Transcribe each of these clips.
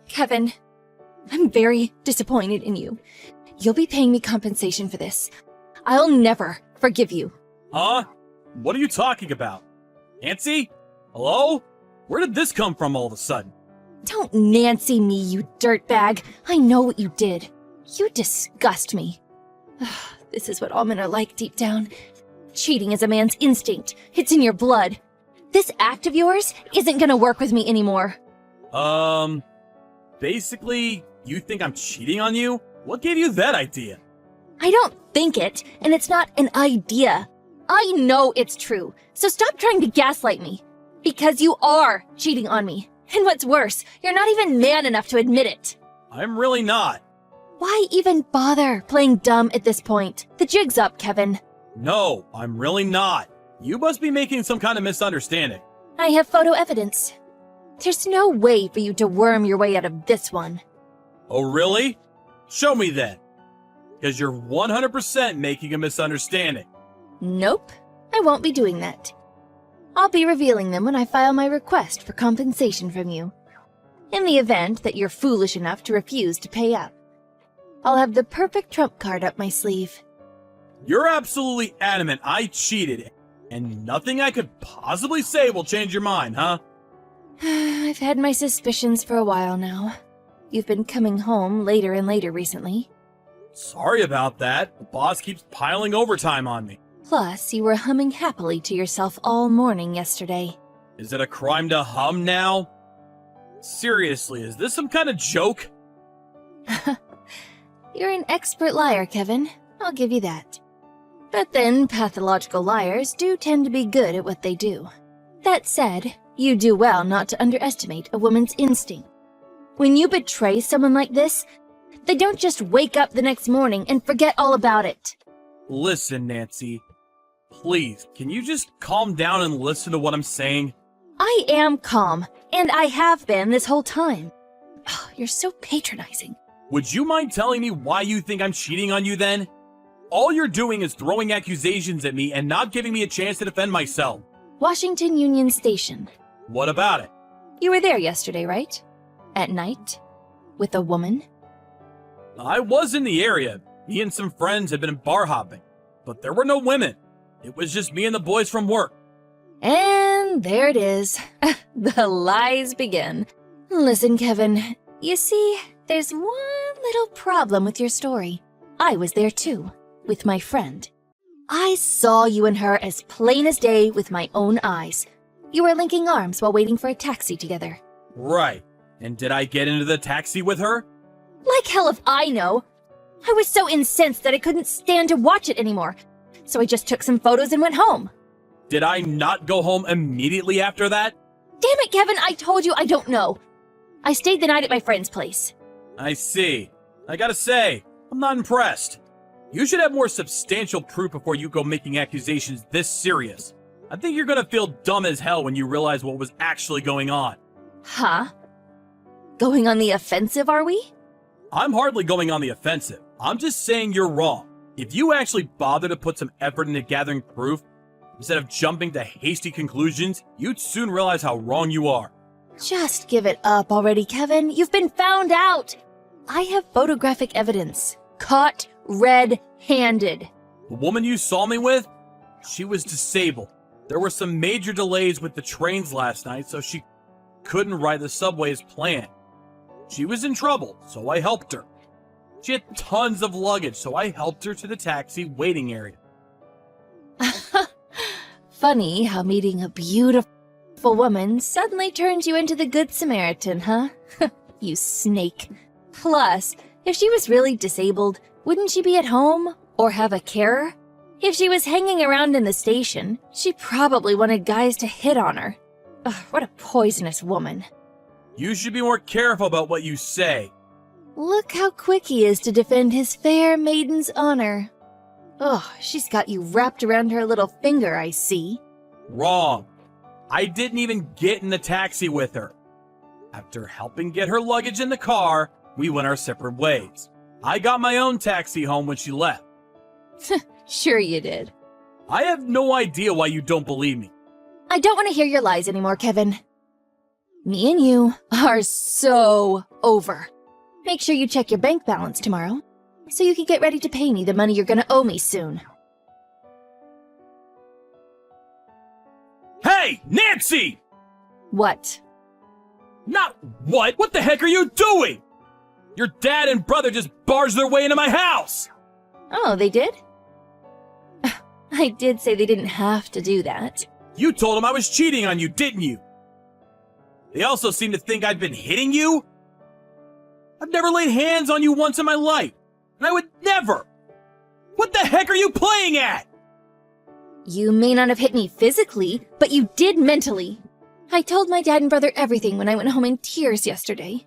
Kevin, I'm very disappointed in you. You'll be paying me compensation for this. I'll never forgive you. Huh? What are you talking about? Nancy? Hello? Where did this come from all of a sudden? Don't Nancy me, you dirtbag. I know what you did. You disgust me. This is what all men are like deep down. Cheating is a man's instinct. It's in your blood. This act of yours isn't gonna work with me anymore. Basically, you think I'm cheating on you? What gave you that idea? I don't think it, and it's not an idea. I know it's true, so stop trying to gaslight me. Because you are cheating on me. And what's worse, you're not even man enough to admit it. I'm really not. Why even bother playing dumb at this point? The jig's up, Kevin. No, I'm really not. You must be making some kind of misunderstanding. I have photo evidence. There's no way for you to worm your way out of this one. Oh, really? Show me then. Because you're 100% making a misunderstanding. Nope, I won't be doing that. I'll be revealing them when I file my request for compensation from you. In the event that you're foolish enough to refuse to pay up, I'll have the perfect trump card up my sleeve. You're absolutely adamant I cheated, and nothing I could possibly say will change your mind, huh? I've had my suspicions for a while now. You've been coming home later and later recently. Sorry about that. The boss keeps piling overtime on me. Plus, you were humming happily to yourself all morning yesterday. Is it a crime to hum now? Seriously, is this some kind of joke? You're an expert liar, Kevin. I'll give you that. But then, pathological liars do tend to be good at what they do. That said, you do well not to underestimate a woman's instinct. When you betray someone like this, they don't just wake up the next morning and forget all about it. Listen, Nancy. Please, can you just calm down and listen to what I'm saying? I am calm, and I have been this whole time. You're so patronizing. Would you mind telling me why you think I'm cheating on you then? All you're doing is throwing accusations at me and not giving me a chance to defend myself. Washington Union Station. What about it? You were there yesterday, right? At night? With a woman? I was in the area. Me and some friends had been bar hopping, but there were no women. It was just me and the boys from work. And there it is. The lies begin. Listen, Kevin, you see, there's one little problem with your story. I was there too, with my friend. I saw you and her as plain as day with my own eyes. You were linking arms while waiting for a taxi together. Right. And did I get into the taxi with her? Like hell if I know. I was so incensed that I couldn't stand to watch it anymore. So I just took some photos and went home. Did I not go home immediately after that? Damn it, Kevin, I told you I don't know. I stayed the night at my friend's place. I see. I gotta say, I'm not impressed. You should have more substantial proof before you go making accusations this serious. I think you're gonna feel dumb as hell when you realize what was actually going on. Huh? Going on the offensive, are we? I'm hardly going on the offensive. I'm just saying you're wrong. If you actually bother to put some effort into gathering proof, instead of jumping to hasty conclusions, you'd soon realize how wrong you are. Just give it up already, Kevin. You've been found out. I have photographic evidence. Caught red-handed. The woman you saw me with? She was disabled. There were some major delays with the trains last night, so she couldn't ride the subway as planned. She was in trouble, so I helped her. She had tons of luggage, so I helped her to the taxi waiting area. Funny how meeting a beautiful woman suddenly turns you into the Good Samaritan, huh? You snake. Plus, if she was really disabled, wouldn't she be at home or have a carer? If she was hanging around in the station, she probably wanted guys to hit on her. Ugh, what a poisonous woman. You should be more careful about what you say. Look how quick he is to defend his fair maiden's honor. Oh, she's got you wrapped around her little finger, I see. Wrong. I didn't even get in the taxi with her. After helping get her luggage in the car, we went our separate ways. I got my own taxi home when she left. Sure you did. I have no idea why you don't believe me. I don't want to hear your lies anymore, Kevin. Me and you are so over. Make sure you check your bank balance tomorrow, so you can get ready to pay me the money you're gonna owe me soon. Hey, Nancy! What? Not what? What the heck are you doing? Your dad and brother just barged their way into my house! Oh, they did? I did say they didn't have to do that. You told them I was cheating on you, didn't you? They also seem to think I've been hitting you? I've never laid hands on you once in my life, and I would never! What the heck are you playing at? You may not have hit me physically, but you did mentally. I told my dad and brother everything when I went home in tears yesterday.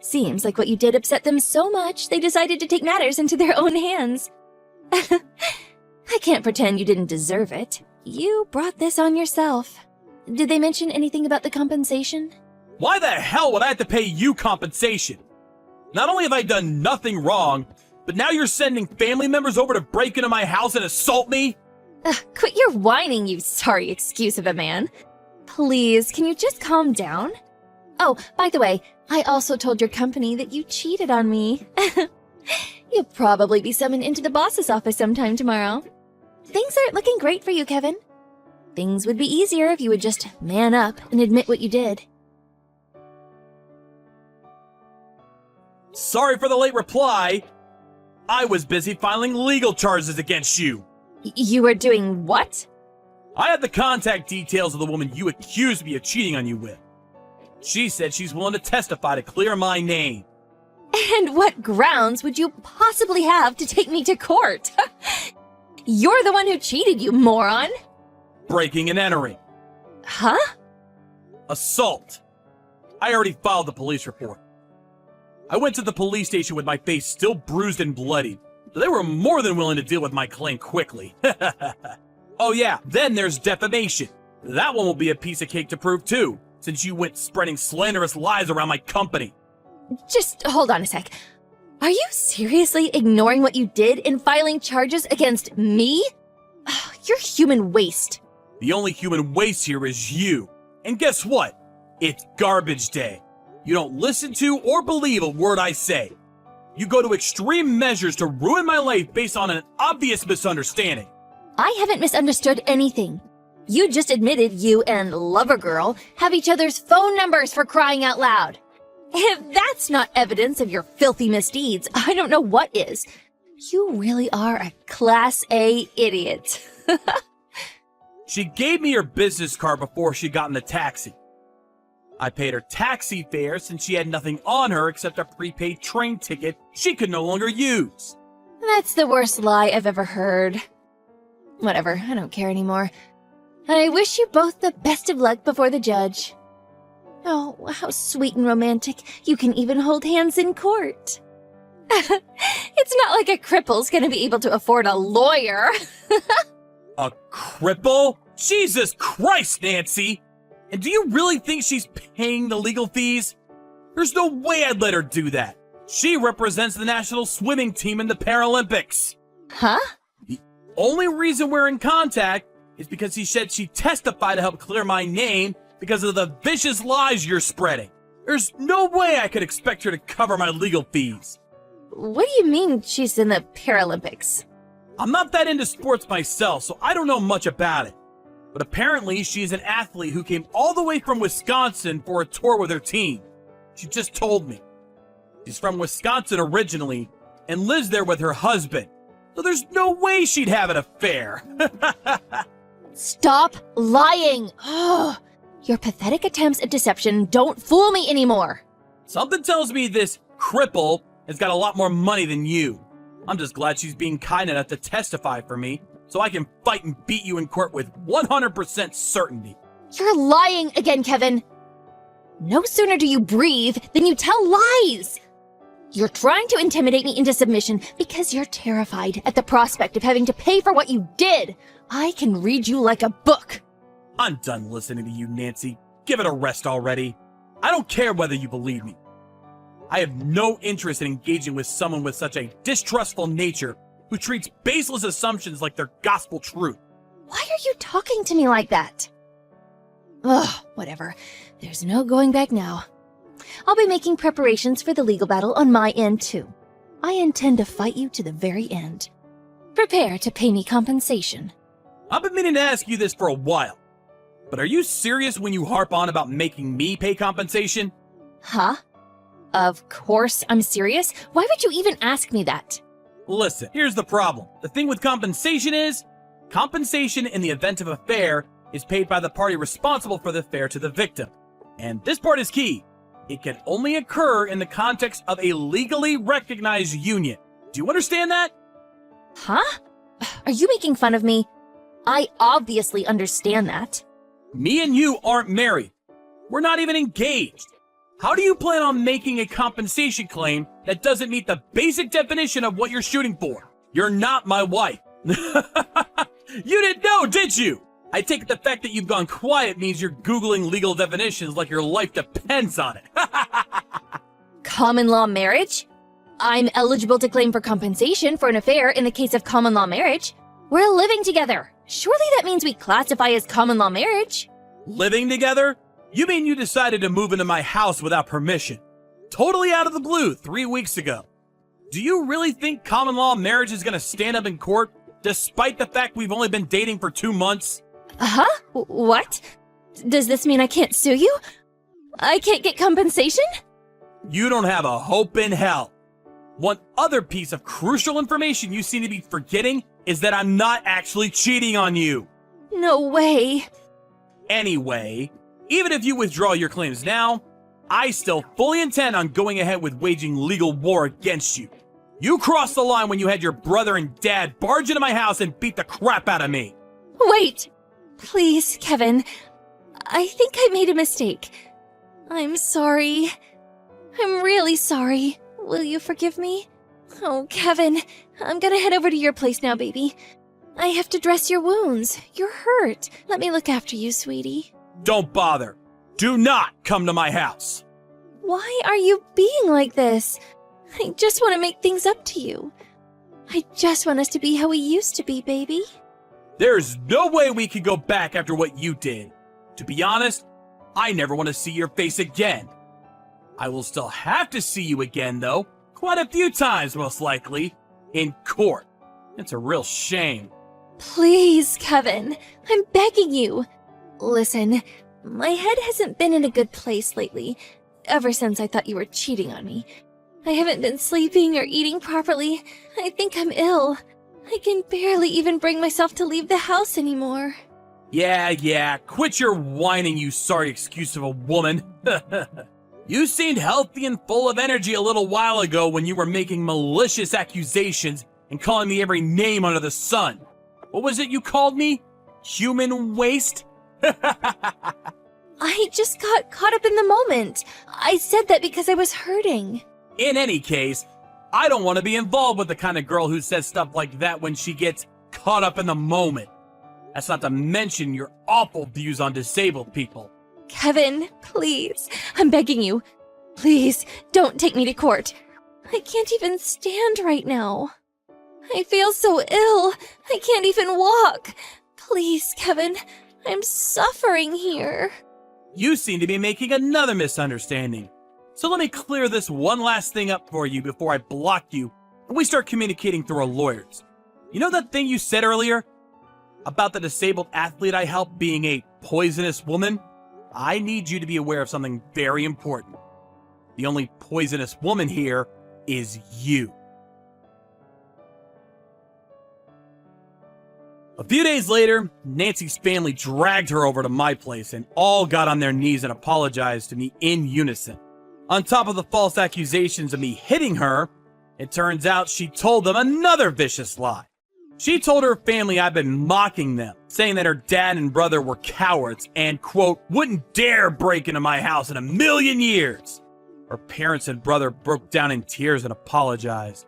Seems like what you did upset them so much, they decided to take matters into their own hands. I can't pretend you didn't deserve it. You brought this on yourself. Did they mention anything about the compensation? Why the hell would I have to pay you compensation? Not only have I done nothing wrong, but now you're sending family members over to break into my house and assault me? Quit your whining, you sorry excuse of a man. Please, can you just calm down? Oh, by the way, I also told your company that you cheated on me. You'll probably be summoned into the boss's office sometime tomorrow. Things aren't looking great for you, Kevin. Things would be easier if you would just man up and admit what you did. Sorry for the late reply. I was busy filing legal charges against you. You were doing what? I had the contact details of the woman you accused me of cheating on you with. She said she's willing to testify to clear my name. And what grounds would you possibly have to take me to court? You're the one who cheated, you moron! Breaking and entering. Huh? Assault. I already filed the police report. I went to the police station with my face still bruised and bloody, so they were more than willing to deal with my claim quickly. Oh yeah, then there's defamation. That one will be a piece of cake to prove too, since you went spreading slanderous lies around my company. Just hold on a sec. Are you seriously ignoring what you did in filing charges against me? You're human waste. The only human waste here is you. And guess what? It's garbage day. You don't listen to or believe a word I say. You go to extreme measures to ruin my life based on an obvious misunderstanding. I haven't misunderstood anything. You just admitted you and Lovergirl have each other's phone numbers, for crying out loud. If that's not evidence of your filthy misdeeds, I don't know what is. You really are a Class A idiot. She gave me her business card before she got in the taxi. I paid her taxi fare since she had nothing on her except a prepaid train ticket she could no longer use. That's the worst lie I've ever heard. Whatever, I don't care anymore. I wish you both the best of luck before the judge. Oh, how sweet and romantic. You can even hold hands in court. It's not like a cripple's gonna be able to afford a lawyer. A cripple? Jesus Christ, Nancy! And do you really think she's paying the legal fees? There's no way I'd let her do that. She represents the national swimming team in the Paralympics. Huh? The only reason we're in contact is because he said she'd testify to help clear my name because of the vicious lies you're spreading. There's no way I could expect her to cover my legal fees. What do you mean she's in the Paralympics? I'm not that into sports myself, so I don't know much about it. But apparently she's an athlete who came all the way from Wisconsin for a tour with her team. She just told me. She's from Wisconsin originally and lives there with her husband. So there's no way she'd have an affair. Stop lying! Your pathetic attempts at deception don't fool me anymore. Something tells me this cripple has got a lot more money than you. I'm just glad she's being kind enough to testify for me, so I can fight and beat you in court with 100% certainty. You're lying again, Kevin. No sooner do you breathe than you tell lies. You're trying to intimidate me into submission because you're terrified at the prospect of having to pay for what you did. I can read you like a book. I'm done listening to you, Nancy. Give it a rest already. I don't care whether you believe me. I have no interest in engaging with someone with such a distrustful nature who treats baseless assumptions like they're gospel truth. Why are you talking to me like that? Ugh, whatever. There's no going back now. I'll be making preparations for the legal battle on my end, too. I intend to fight you to the very end. Prepare to pay me compensation. I've been meaning to ask you this for a while, but are you serious when you harp on about making me pay compensation? Huh? Of course I'm serious. Why would you even ask me that? Listen, here's the problem. The thing with compensation is, compensation in the event of a affair is paid by the party responsible for the affair to the victim. And this part is key. It can only occur in the context of a legally recognized union. Do you understand that? Huh? Are you making fun of me? I obviously understand that. Me and you aren't married. We're not even engaged. How do you plan on making a compensation claim that doesn't meet the basic definition of what you're shooting for? You're not my wife. You didn't know, did you? I take it the fact that you've gone quiet means you're Googling legal definitions like your life depends on it. Common law marriage? I'm eligible to claim for compensation for an affair in the case of common law marriage. We're living together. Surely that means we classify as common law marriage. Living together? You mean you decided to move into my house without permission? Totally out of the blue 3 weeks ago. Do you really think common law marriage is gonna stand up in court, despite the fact we've only been dating for 2 months? Huh? What? Does this mean I can't sue you? I can't get compensation? You don't have a hope in hell. One other piece of crucial information you seem to be forgetting is that I'm not actually cheating on you. No way. Anyway, even if you withdraw your claims now, I still fully intend on going ahead with waging legal war against you. You crossed the line when you had your brother and dad barge into my house and beat the crap out of me. Wait! Please, Kevin. I think I made a mistake. I'm sorry. I'm really sorry. Will you forgive me? Oh, Kevin, I'm gonna head over to your place now, baby. I have to dress your wounds. You're hurt. Let me look after you, sweetie. Don't bother. Do not come to my house. Why are you being like this? I just want to make things up to you. I just want us to be how we used to be, baby. There's no way we can go back after what you did. To be honest, I never want to see your face again. I will still have to see you again, though. Quite a few times, most likely. In court. It's a real shame. Please, Kevin. I'm begging you. Listen, my head hasn't been in a good place lately, ever since I thought you were cheating on me. I haven't been sleeping or eating properly. I think I'm ill. I can barely even bring myself to leave the house anymore. Yeah, quit your whining, you sorry excuse of a woman. You seemed healthy and full of energy a little while ago when you were making malicious accusations and calling me every name under the sun. What was it you called me? Human waste? I just got caught up in the moment. I said that because I was hurting. In any case, I don't want to be involved with the kind of girl who says stuff like that when she gets caught up in the moment. That's not to mention your awful views on disabled people. Kevin, please, I'm begging you. Please, don't take me to court. I can't even stand right now. I feel so ill. I can't even walk. Please, Kevin, I'm suffering here. You seem to be making another misunderstanding. So let me clear this one last thing up for you before I block you and we start communicating through our lawyers. You know that thing you said earlier? About the disabled athlete I helped being a poisonous woman? I need you to be aware of something very important. The only poisonous woman here is you. A few days later, Nancy's family dragged her over to my place and all got on their knees and apologized to me in unison. On top of the false accusations of me hitting her, it turns out she told them another vicious lie. She told her family I'd been mocking them, saying that her dad and brother were cowards and, quote, wouldn't dare break into my house in a million years. Her parents and brother broke down in tears and apologized.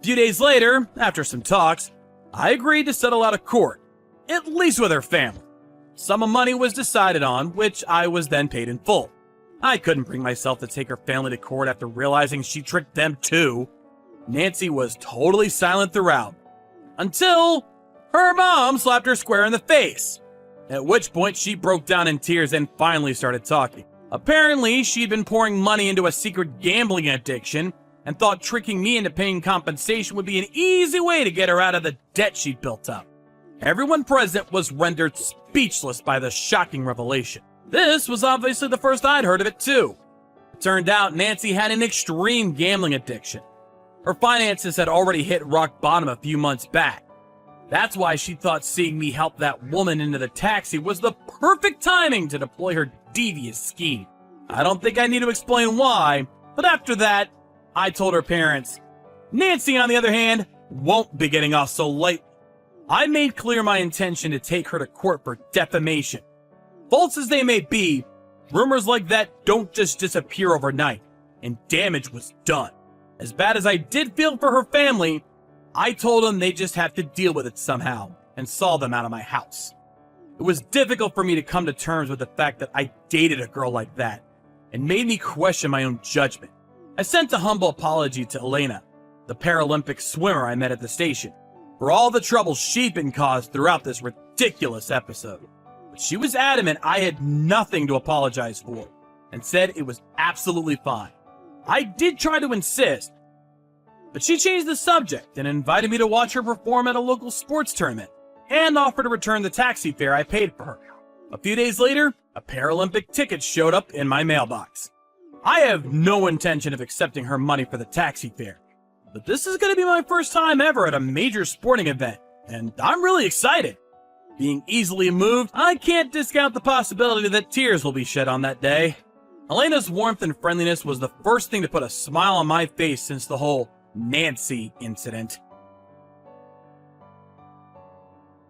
A few days later, after some talks, I agreed to settle out of court, at least with her family. Sum of money was decided on, which I was then paid in full. I couldn't bring myself to take her family to court after realizing she tricked them too. Nancy was totally silent throughout, until her mom slapped her square in the face. At which point she broke down in tears and finally started talking. Apparently, she'd been pouring money into a secret gambling addiction and thought tricking me into paying compensation would be an easy way to get her out of the debt she'd built up. Everyone present was rendered speechless by the shocking revelation. This was obviously the first I'd heard of it too. It turned out Nancy had an extreme gambling addiction. Her finances had already hit rock bottom a few months back. That's why she thought seeing me help that woman into the taxi was the perfect timing to deploy her devious scheme. I don't think I need to explain why, but after that, I told her parents. Nancy, on the other hand, won't be getting off so lightly. I made clear my intention to take her to court for defamation. False as they may be, rumors like that don't just disappear overnight, and damage was done. As bad as I did feel for her family, I told them they just have to deal with it somehow, and saw them out of my house. It was difficult for me to come to terms with the fact that I dated a girl like that, and made me question my own judgment. I sent a humble apology to Elena, the Paralympic swimmer I met at the station, for all the trouble she'd been caused throughout this ridiculous episode. But she was adamant I had nothing to apologize for, and said it was absolutely fine. I did try to insist, but she changed the subject and invited me to watch her perform at a local sports tournament, and offered to return the taxi fare I paid for her. A few days later, a Paralympic ticket showed up in my mailbox. I have no intention of accepting her money for the taxi fare, but this is going to be my first time ever at a major sporting event, and I'm really excited. Being easily moved, I can't discount the possibility that tears will be shed on that day. Elena's warmth and friendliness was the first thing to put a smile on my face since the whole Nancy incident.